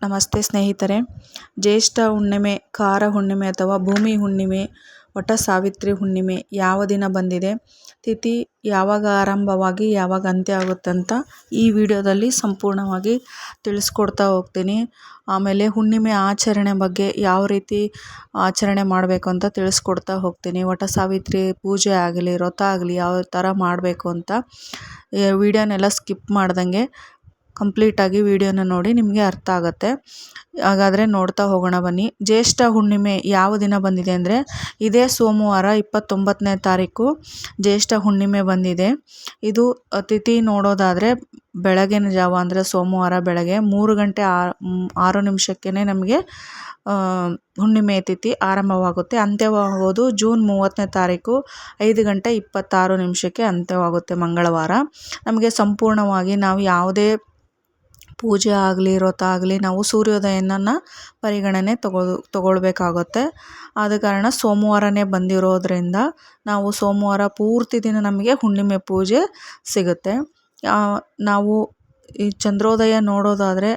ನಮಸ್ತೆ ಸ್ನೇಹಿತರೆ. ಜ್ಯೇಷ್ಠ ಹುಣ್ಣಿಮೆ, ಕಾರ ಹುಣ್ಣಿಮೆ ಅಥವಾ ಭೂಮಿ ಹುಣ್ಣಿಮೆ, ವಟ ಸಾವಿತ್ರಿ ಹುಣ್ಣಿಮೆ ಯಾವ ದಿನ ಬಂದಿದೆ, ತಿಥಿ ಯಾವಾಗ ಆರಂಭವಾಗಿ ಯಾವಾಗ ಅಂತ್ಯ ಆಗುತ್ತೆ ಅಂತ ಈ ವಿಡಿಯೋದಲ್ಲಿ ಸಂಪೂರ್ಣವಾಗಿ ತಿಳಿಸ್ಕೊಡ್ತಾ ಹೋಗ್ತೀನಿ. ಆಮೇಲೆ ಹುಣ್ಣಿಮೆ ಆಚರಣೆ ಬಗ್ಗೆ ಯಾವ ರೀತಿ ಆಚರಣೆ ಮಾಡಬೇಕು ಅಂತ ತಿಳಿಸ್ಕೊಡ್ತಾ ಹೋಗ್ತೀನಿ. ವಟ ಸಾವಿತ್ರಿ ಪೂಜೆ ಆಗಲಿ ವ್ರತ ಆಗಲಿ ಯಾವ ಥರ ಮಾಡಬೇಕು ಅಂತ ವಿಡಿಯೋನೆಲ್ಲ ಸ್ಕಿಪ್ ಮಾಡ್ದಂಗೆ ಕಂಪ್ಲೀಟಾಗಿ ವಿಡಿಯೋನ ನೋಡಿ ನಿಮಗೆ ಅರ್ಥ ಆಗುತ್ತೆ. ಹಾಗಾದರೆ ನೋಡ್ತಾ ಹೋಗೋಣ ಬನ್ನಿ. ಜ್ಯೇಷ್ಠ ಹುಣ್ಣಿಮೆ ಯಾವ ದಿನ ಬಂದಿದೆ ಅಂದರೆ ಇದೇ ಸೋಮವಾರ 29ನೇ ತಾರೀಕು ಜ್ಯೇಷ್ಠ ಹುಣ್ಣಿಮೆ ಬಂದಿದೆ. ಇದು ತಿಥಿ ನೋಡೋದಾದರೆ ಬೆಳಗಿನ ಜಾವ ಅಂದರೆ ಸೋಮವಾರ ಬೆಳಗ್ಗೆ 3 ಗಂಟೆ 6 ನಿಮಿಷಕ್ಕೇ ನಮಗೆ ಹುಣ್ಣಿಮೆ ತಿಥಿ ಆರಂಭವಾಗುತ್ತೆ. ಅಂತ್ಯವಾಗೋದು ಜೂನ್ 30ನೇ ತಾರೀಕು 5 ಗಂಟೆ 26 ನಿಮಿಷಕ್ಕೆ ಅಂತ್ಯವಾಗುತ್ತೆ ಮಂಗಳವಾರ. ನಮಗೆ ಸಂಪೂರ್ಣವಾಗಿ ನಾವು ಯಾವುದೇ ಪೂಜೆ ಆಗಲಿ ವ್ರತ ಆಗಲಿ ನಾವು ಸೂರ್ಯೋದಯನ ಪರಿಗಣನೆ ತಗೊಳ್ಬೇಕಾಗುತ್ತೆ. ಆದ ಕಾರಣ ಸೋಮವಾರನೇ ಬಂದಿರೋದ್ರಿಂದ ನಾವು ಸೋಮವಾರ ಪೂರ್ತಿ ದಿನ ನಮಗೆ ಹುಣ್ಣಿಮೆ ಪೂಜೆ ಸಿಗುತ್ತೆ. ನಾವು ಈ ಚಂದ್ರೋದಯ ನೋಡೋದಾದರೆ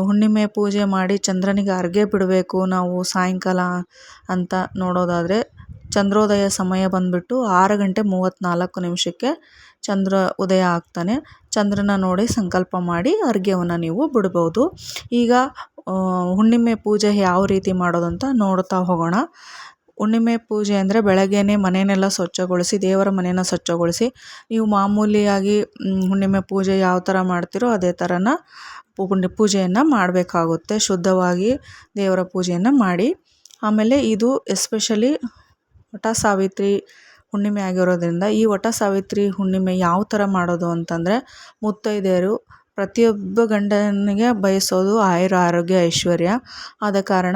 ಹುಣ್ಣಿಮೆ ಪೂಜೆ ಮಾಡಿ ಚಂದ್ರನಿಗೆ ಅರ್ಘ್ಯ ಬಿಡಬೇಕು ನಾವು ಸಾಯಂಕಾಲ ಅಂತ ನೋಡೋದಾದರೆ ಚಂದ್ರೋದಯ ಸಮಯ ಬಂದುಬಿಟ್ಟು 6 ಗಂಟೆ 34 ನಿಮಿಷಕ್ಕೆ ಚಂದ್ರ ಉದಯ ಆಗ್ತಾನೆ. ಚಂದ್ರನ ನೋಡಿ ಸಂಕಲ್ಪ ಮಾಡಿ ಅರ್ಘ್ಯವನ್ನು ನೀವು ಬಿಡ್ಬೋದು. ಈಗ ಹುಣ್ಣಿಮೆ ಪೂಜೆ ಯಾವ ರೀತಿ ಮಾಡೋದು ಅಂತ ನೋಡ್ತಾ ಹೋಗೋಣ. ಹುಣ್ಣಿಮೆ ಪೂಜೆ ಅಂದರೆ ಬೆಳಗ್ಗೆನೇ ಮನೆಯನ್ನೆಲ್ಲ ಸ್ವಚ್ಛಗೊಳಿಸಿ ದೇವರ ಮನೆಯನ್ನು ಸ್ವಚ್ಛಗೊಳಿಸಿ ನೀವು ಮಾಮೂಲಿಯಾಗಿ ಹುಣ್ಣಿಮೆ ಪೂಜೆ ಯಾವ ಥರ ಮಾಡ್ತೀರೋ ಅದೇ ಥರನ ಪೂಜೆಯನ್ನು ಮಾಡಬೇಕಾಗುತ್ತೆ. ಶುದ್ಧವಾಗಿ ದೇವರ ಪೂಜೆಯನ್ನು ಮಾಡಿ ಆಮೇಲೆ ಇದು ಎಸ್ಪೆಷಲಿ ವಟ ಸಾವಿತ್ರಿ ಹುಣ್ಣಿಮೆ ಆಗಿರೋದ್ರಿಂದ ಈ ವಟ ಸಾವಿತ್ರಿ ಹುಣ್ಣಿಮೆ ಯಾವ ಥರ ಮಾಡೋದು ಅಂತಂದರೆ ಮುತ್ತೈದೆಯರು ಪ್ರತಿಯೊಬ್ಬ ಗಂಡನಿಗೆ ಬಯಸೋದು ಆರೋಗ್ಯ ಐಶ್ವರ್ಯ. ಆದ ಕಾರಣ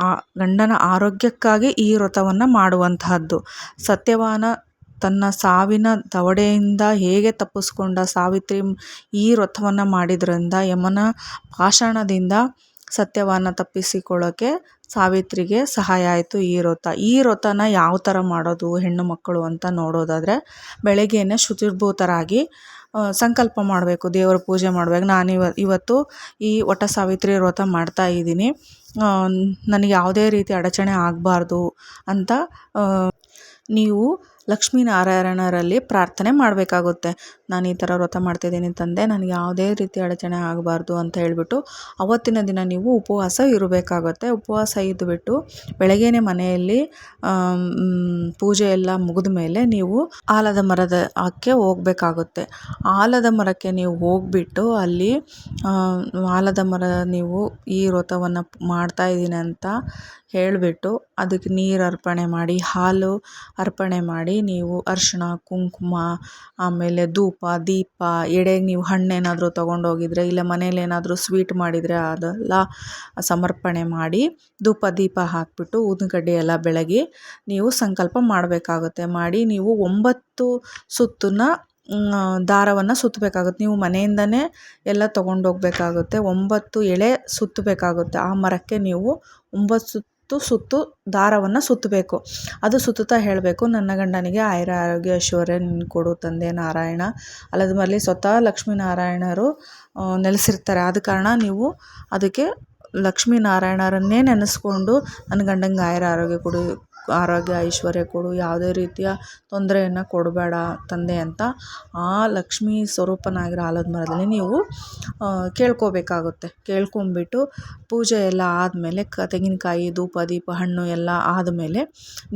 ಆ ಗಂಡನ ಆರೋಗ್ಯಕ್ಕಾಗಿ ಈ ವ್ರತವನ್ನು ಮಾಡುವಂತಹದ್ದು. ಸತ್ಯವಾನ ತನ್ನ ಸಾವಿನ ದವಡೆಯಿಂದ ಹೇಗೆ ತಪ್ಪಿಸ್ಕೊಂಡ ಸಾವಿತ್ರಿ ಈ ವ್ರತವನ್ನು ಮಾಡಿದ್ರಿಂದ ಯಮನ ಪಾಷಾಣದಿಂದ ಸತ್ಯವಾನ ತಪ್ಪಿಸಿಕೊಳ್ಳೋಕ್ಕೆ ಸಾವಿತ್ರಿಗೆ ಸಹಾಯ ಆಯಿತು ಈ ವ್ರತ. ಈ ವ್ರತನ ಯಾವ ಥರ ಮಾಡೋದು ಹೆಣ್ಣು ಮಕ್ಕಳು ಅಂತ ನೋಡೋದಾದರೆ ಬೆಳಗ್ಗೆನೇ ಶುಚಿರ್ಭೂತರಾಗಿ ಸಂಕಲ್ಪ ಮಾಡಬೇಕು. ದೇವರ ಪೂಜೆ ಮಾಡಬೇಕು. ಇವತ್ತು ಈ ವಟ ಸಾವಿತ್ರಿ ವ್ರತ ಮಾಡ್ತಾ ಇದ್ದೀನಿ, ನನಗೆ ಯಾವುದೇ ರೀತಿ ಅಡಚಣೆ ಆಗಬಾರ್ದು ಅಂತ ನೀವು ಲಕ್ಷ್ಮೀನಾರಾಯಣರಲ್ಲಿ ಪ್ರಾರ್ಥನೆ ಮಾಡಬೇಕಾಗುತ್ತೆ. ನಾನು ಈ ಥರ ವ್ರತ ಮಾಡ್ತಿದ್ದೀನಿ ತಂದೆ, ನನಗೆ ಯಾವುದೇ ರೀತಿ ಅಡಚಣೆ ಆಗಬಾರ್ದು ಅಂತ ಹೇಳಿಬಿಟ್ಟು ಅವತ್ತಿನ ದಿನ ನೀವು ಉಪವಾಸ ಇರಬೇಕಾಗುತ್ತೆ. ಉಪವಾಸ ಇದ್ದುಬಿಟ್ಟು ಬೆಳಗ್ಗೆನೇ ಮನೆಯಲ್ಲಿ ಪೂಜೆ ಎಲ್ಲ ಮುಗಿದ ಮೇಲೆ ನೀವು ಆಲದ ಮರಕ್ಕೆ ಹೋಗಬೇಕಾಗುತ್ತೆ. ಆಲದ ಮರಕ್ಕೆ ನೀವು ಹೋಗ್ಬಿಟ್ಟು ಅಲ್ಲಿ ಆಲದ ಮರ ನೀವು ಈ ವ್ರತವನ್ನು ಮಾಡ್ತಾ ಇದ್ದೀನಿ ಅಂತ ಹೇಳಿಬಿಟ್ಟು ಅದಕ್ಕೆ ನೀರು ಅರ್ಪಣೆ ಮಾಡಿ ಹಾಲು ಅರ್ಪಣೆ ಮಾಡಿ ನೀವು ಅರಿಶಿಣ ಕುಂಕುಮ ಆಮೇಲೆ ಧೂಪ ದೀಪ ಎಡೆಗೆ ನೀವು ಹಣ್ಣೇನಾದರೂ ತೊಗೊಂಡೋಗಿದ್ರೆ ಇಲ್ಲ ಮನೇಲಿ ಏನಾದರೂ ಸ್ವೀಟ್ ಮಾಡಿದರೆ ಅದೆಲ್ಲ ಸಮರ್ಪಣೆ ಮಾಡಿ ಧೂಪ ದೀಪ ಹಾಕಿಬಿಟ್ಟು ಊದಿನಕಡ್ಡಿ ಎಲ್ಲ ಬೆಳಗಿ ನೀವು ಸಂಕಲ್ಪ ಮಾಡಬೇಕಾಗುತ್ತೆ. ಮಾಡಿ ನೀವು 9 ಸುತ್ತನ್ನ ದಾರವನ್ನು ಸುತ್ತಬೇಕಾಗುತ್ತೆ. ನೀವು ಮನೆಯಿಂದನೇ ಎಲ್ಲ ತೊಗೊಂಡೋಗ್ಬೇಕಾಗುತ್ತೆ. 9 ಎಳೆ ಸುತ್ತಬೇಕಾಗುತ್ತೆ. ಆ ಮರಕ್ಕೆ ನೀವು 9 ಸುತ್ತು ದಾರವನ್ನು ಸುತ್ತಬೇಕು. ಅದು ಸುತ್ತುತ್ತಾ ಹೇಳಬೇಕು, ನನ್ನ ಗಂಡನಿಗೆ ಆರೋಗ್ಯ ಐಶ್ವರ್ಯ ಕೊಡು ತಂದೆ ನಾರಾಯಣ. ಅಲ್ಲದ ಮರಲಿ ಸ್ವತಃ ಲಕ್ಷ್ಮೀನಾರಾಯಣರು ನೆಲೆಸಿರ್ತಾರೆ. ಆದ ಕಾರಣ ನೀವು ಅದಕ್ಕೆ ಲಕ್ಷ್ಮೀನಾರಾಯಣರನ್ನೇ ನೆನೆಸ್ಕೊಂಡು ನನ್ನ ಗಂಡಂಗೆ ಆರೋಗ್ಯ ಕೊಡು, ಆರೋಗ್ಯ ಐಶ್ವರ್ಯ ಕೊಡು, ಯಾವುದೇ ರೀತಿಯ ತೊಂದರೆಯನ್ನು ಕೊಡಬೇಡ ತಂದೆ ಅಂತ ಆ ಲಕ್ಷ್ಮೀ ಸ್ವರೂಪನಾಗಿರೋ ಆಲದ ಮರದಲ್ಲಿ ನೀವು ಕೇಳ್ಕೋಬೇಕಾಗುತ್ತೆ. ಕೇಳ್ಕೊಂಬಿಟ್ಟು ಪೂಜೆ ಎಲ್ಲ ಆದಮೇಲೆ ತೆಂಗಿನಕಾಯಿ ಧೂಪ ದೀಪ ಹಣ್ಣು ಎಲ್ಲ ಆದಮೇಲೆ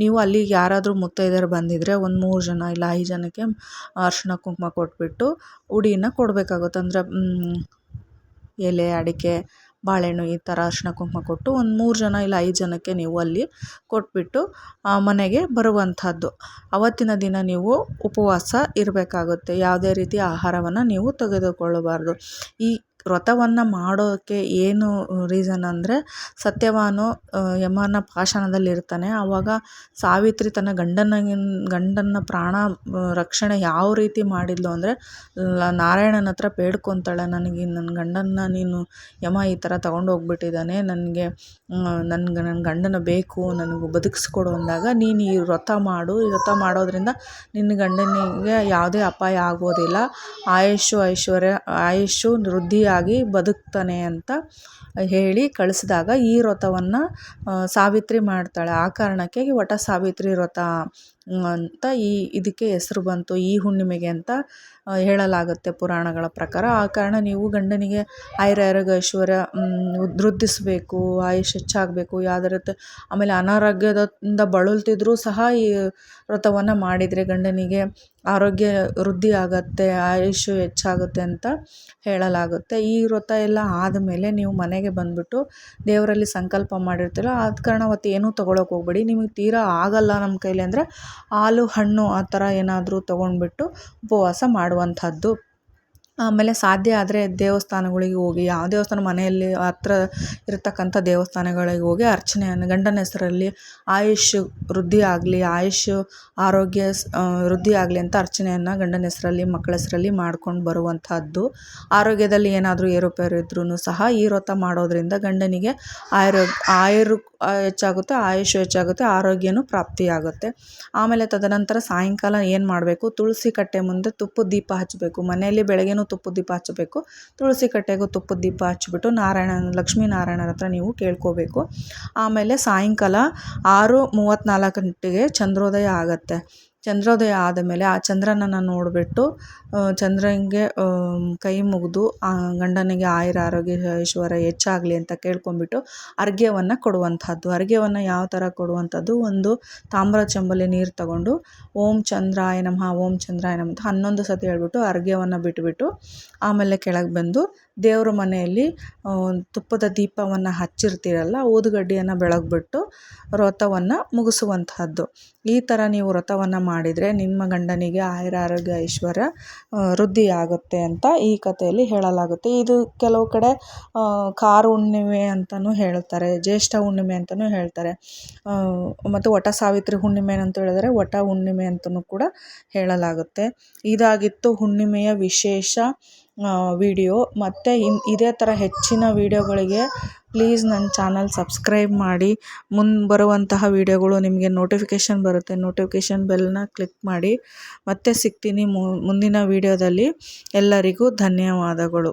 ನೀವು ಅಲ್ಲಿಗೆ ಯಾರಾದರೂ ಮುತ್ತೈದೆಯರು ಬಂದಿದ್ದರೆ ಒಂದು 3 ಜನ ಇಲ್ಲ 5 ಜನಕ್ಕೆ ಅರಿಶಿಣ ಕುಂಕುಮ ಕೊಟ್ಬಿಟ್ಟು ಉಡಿಯನ್ನು ಕೊಡಬೇಕಾಗುತ್ತೆ. ಅಂದರೆ ಎಲೆ ಅಡಿಕೆ ಬಾಳೆಹಣ್ಣು ಈ ಥರ ಅರಿಶಿಣ ಕುಂಕುಮ ಕೊಟ್ಟು ಒಂದು 3 ಜನ ಇಲ್ಲ 5 ಜನಕ್ಕೆ ನೀವು ಅಲ್ಲಿ ಕೊಟ್ಬಿಟ್ಟು ಮನೆಗೆ ಬರುವಂಥದ್ದು. ಅವತ್ತಿನ ದಿನ ನೀವು ಉಪವಾಸ ಇರಬೇಕಾಗುತ್ತೆ. ಯಾವುದೇ ರೀತಿಯ ಆಹಾರವನ್ನು ನೀವು ತೆಗೆದುಕೊಳ್ಳಬಾರ್ದು. ಈ ವ್ರತವನ್ನು ಮಾಡೋಕ್ಕೆ ಏನು ರೀಸನ್ ಅಂದರೆ ಸತ್ಯವಾನು ಯಮನ ಪಾಷಾಣದಲ್ಲಿರ್ತಾನೆ. ಆವಾಗ ಸಾವಿತ್ರಿ ತನ್ನ ಗಂಡನ ಪ್ರಾಣ ರಕ್ಷಣೆ ಯಾವ ರೀತಿ ಮಾಡಿದ್ಲು ಅಂದರೆ ನಾರಾಯಣನ ಹತ್ರ ಬೇಡ್ಕೊತಾಳೆ, ನನಗೆ ನನ್ನ ಗಂಡನ ನೀನು ಯಮ ಈ ಥರ ತಗೊಂಡೋಗ್ಬಿಟ್ಟಿದ್ದಾನೆ, ನನಗೆ ನನ್ನ ಗಂಡನ ಬೇಕು, ನನಗೆ ಬದುಕಿಸ್ಕೊಡು ಅಂದಾಗ ನೀನು ಈ ವ್ರತ ಮಾಡು. ಈ ವ್ರತ ಮಾಡೋದ್ರಿಂದ ನಿನ್ನ ಗಂಡನಿಗೆ ಯಾವುದೇ ಅಪಾಯ ಆಗೋದಿಲ್ಲ. ಆಯುಷ್ಷು ಐಶ್ವರ್ಯ ವೃದ್ಧಿ ಖುಷಿಯಾಗಿ ಬದುಕ್ತಾನೆ ಅಂತ ಹೇಳಿ ಕಳಿಸಿದಾಗ ಈ ವ್ರತವನ್ನು ಸಾವಿತ್ರಿ ಮಾಡ್ತಾಳೆ. ಆ ಕಾರಣಕ್ಕೆ ವಟ ಸಾವಿತ್ರಿ ವ್ರತ ಅಂತ ಇದಕ್ಕೆ ಹೆಸರು ಬಂತು, ಈ ಹುಣ್ಣಿಮೆಗೆ ಅಂತ ಹೇಳಲಾಗುತ್ತೆ ಪುರಾಣಗಳ ಪ್ರಕಾರ. ಆ ಕಾರಣ ನೀವು ಗಂಡನಿಗೆ ಆಯುರಾರೋಗ್ಯ ಐಶ್ವರ್ಯ ವೃದ್ಧಿಸಬೇಕು, ಆಯುಷ್ ಹೆಚ್ಚಾಗಬೇಕು, ಯಾವುದೇ ರೀತಿ ಆಮೇಲೆ ಅನಾರೋಗ್ಯದಿಂದ ಬಳಲ್ತಿದ್ರೂ ಸಹ ಈ ವ್ರತವನ್ನು ಮಾಡಿದರೆ ಗಂಡನಿಗೆ ಆರೋಗ್ಯ ವೃದ್ಧಿ ಆಗುತ್ತೆ, ಆಯುಷ್ ಹೆಚ್ಚಾಗುತ್ತೆ ಅಂತ ಹೇಳಲಾಗುತ್ತೆ. ಈ ವ್ರತ ಎಲ್ಲ ಆದಮೇಲೆ ನೀವು ಮನೆಗೆ ಬಂದುಬಿಟ್ಟು ದೇವರಲ್ಲಿ ಸಂಕಲ್ಪ ಮಾಡಿರ್ತೀರ. ಆದ ಕಾರಣ ಅವತ್ತು ಏನೂ ತೊಗೊಳಕ್ಕೆ ಹೋಗ್ಬೇಡಿ. ನಿಮಗೆ ತೀರಾ ಆಗಲ್ಲ ನಮ್ಮ ಕೈಲಿ ಅಂದರೆ ಹಾಲು ಹಣ್ಣು ಆ ಥರ ಏನಾದರೂ ತೊಗೊಂಡ್ಬಿಟ್ಟು ಉಪವಾಸ ಮಾಡುವಂಥದ್ದು. ಆಮೇಲೆ ಸಾಧ್ಯ ಆದರೆ ದೇವಸ್ಥಾನಗಳಿಗೆ ಹೋಗಿ, ಯಾವ ದೇವಸ್ಥಾನ ಮನೆಯಲ್ಲಿ ಹತ್ರ ಇರತಕ್ಕಂಥ ದೇವಸ್ಥಾನಗಳಿಗೆ ಹೋಗಿ ಅರ್ಚನೆಯನ್ನು ಗಂಡನ ಹೆಸರಲ್ಲಿ ಆಯುಷ್ ವೃದ್ಧಿ ಆಗಲಿ, ಆಯುಷ್ ಆರೋಗ್ಯ ವೃದ್ಧಿ ಆಗಲಿ ಅಂತ ಅರ್ಚನೆಯನ್ನು ಗಂಡನ ಹೆಸರಲ್ಲಿ ಮಕ್ಕಳ ಹೆಸರಲ್ಲಿ ಮಾಡ್ಕೊಂಡು ಬರುವಂಥದ್ದು. ಆರೋಗ್ಯದಲ್ಲಿ ಏನಾದರೂ ಏರುಪೇರು ಇದ್ರೂ ಸಹ ಈ ವ್ರತ ಮಾಡೋದ್ರಿಂದ ಗಂಡನಿಗೆ ಆಯುರ್ ಹೆಚ್ಚಾಗುತ್ತೆ, ಆಯುಷ್ ಹೆಚ್ಚಾಗುತ್ತೆ, ಆರೋಗ್ಯನೂ ಪ್ರಾಪ್ತಿಯಾಗುತ್ತೆ. ಆಮೇಲೆ ತದನಂತರ ಸಾಯಂಕಾಲ ಏನು ಮಾಡಬೇಕು, ತುಳಸಿ ಕಟ್ಟೆ ಮುಂದೆ ತುಪ್ಪದ ದೀಪ ಹಚ್ಚಬೇಕು. ಮನೆಯಲ್ಲಿ ಬೆಳಗ್ಗೆನೂ ತುಪ್ಪದ ದೀಪ ಹಚ್ಚಬೇಕು, ತುಳಸಿ ಕಟ್ಟೆಗೂ ತುಪ್ಪದ ದೀಪ ಹಚ್ಚಿಬಿಟ್ಟು ಲಕ್ಷ್ಮೀನಾರಾಯಣರ ಹತ್ರ ನೀವು ಕೇಳ್ಕೋಬೇಕು. ಆಮೇಲೆ ಸಾಯಂಕಾಲ 6:34 ಗಂಟೆಗೆ ಚಂದ್ರೋದಯ ಆಗುತ್ತೆ. ಚಂದ್ರೋದಯ ಆದಮೇಲೆ ಆ ಚಂದ್ರನನ್ನು ನೋಡಿಬಿಟ್ಟು ಚಂದ್ರನಿಗೆ ಕೈ ಮುಗಿದು ಗಂಡನಿಗೆ ಆರೋಗ್ಯ ಐಶ್ವರ್ಯ ಹೆಚ್ಚಾಗಲಿ ಅಂತ ಕೇಳ್ಕೊಂಬಿಟ್ಟು ಅರ್ಘ್ಯವನ್ನು ಕೊಡುವಂಥದ್ದು. ಅರ್ಘ್ಯವನ್ನು ಯಾವ ಥರ ಕೊಡುವಂಥದ್ದು, ಒಂದು ತಾಮ್ರ ಚೆಂಬಲ್ಲಿ ನೀರು ತಗೊಂಡು ಓಂ ಚಂದ್ರಾಯ ನಮಃ, ಓಂ ಚಂದ್ರಾಯ ನಮಃ ಅಂತ 11 ಸತಿ ಹೇಳ್ಬಿಟ್ಟು ಅರ್ಘ್ಯವನ್ನು ಬಿಟ್ಬಿಟ್ಟು ಆಮೇಲೆ ಕೆಳಗೆ ಬಂದು ದೇವ್ರ ಮನೆಯಲ್ಲಿ ತುಪ್ಪದ ದೀಪವನ್ನು ಹಚ್ಚಿರ್ತೀರಲ್ಲ, ಊದುಗಡ್ಡಿಯನ್ನು ಬೆಳಗ್ಬಿಟ್ಟು ವ್ರತವನ್ನು ಮುಗಿಸುವಂತಹದ್ದು. ಈ ಥರ ನೀವು ವ್ರತವನ್ನು ಮಾಡಿದರೆ ನಿಮ್ಮ ಗಂಡನಿಗೆ ಆರೋಗ್ಯ ಐಶ್ವರ್ಯ ವೃದ್ಧಿ ಆಗುತ್ತೆ ಅಂತ ಈ ಕಥೆಯಲ್ಲಿ ಹೇಳಲಾಗುತ್ತೆ. ಇದು ಕೆಲವು ಕಡೆ ಕಾರು ಹುಣ್ಣಿಮೆ ಅಂತಲೂ ಹೇಳ್ತಾರೆ, ಜ್ಯೇಷ್ಠ ಹುಣ್ಣಿಮೆ ಅಂತಲೂ ಹೇಳ್ತಾರೆ, ಮತ್ತು ವಟ ಸಾವಿತ್ರಿ ಹುಣ್ಣಿಮೆ ಅಂತ ಹೇಳಿದರೆ ವಟ ಹುಣ್ಣಿಮೆ ಅಂತಲೂ ಕೂಡ ಹೇಳಲಾಗುತ್ತೆ. ಇದಾಗಿತ್ತು ಹುಣ್ಣಿಮೆಯ ವಿಶೇಷ ವಿಡಿಯೋ. ಮತ್ತು ಇದೇ ಥರ ಹೆಚ್ಚಿನ ವಿಡಿಯೋಗಳಿಗೆ ಪ್ಲೀಸ್ ನನ್ನ ಚಾನಲ್ ಸಬ್ಸ್ಕ್ರೈಬ್ ಮಾಡಿ. ಬರುವಂತಹ ವಿಡಿಯೋಗಳು ನಿಮಗೆ ನೋಟಿಫಿಕೇಷನ್ ಬರುತ್ತೆ, ನೋಟಿಫಿಕೇಷನ್ ಬೆಲ್ನ ಕ್ಲಿಕ್ ಮಾಡಿ. ಮತ್ತೆ ಸಿಗ್ತೀನಿ ಮುಂದಿನ ವಿಡಿಯೋದಲ್ಲಿ. ಎಲ್ಲರಿಗೂ ಧನ್ಯವಾದಗಳು.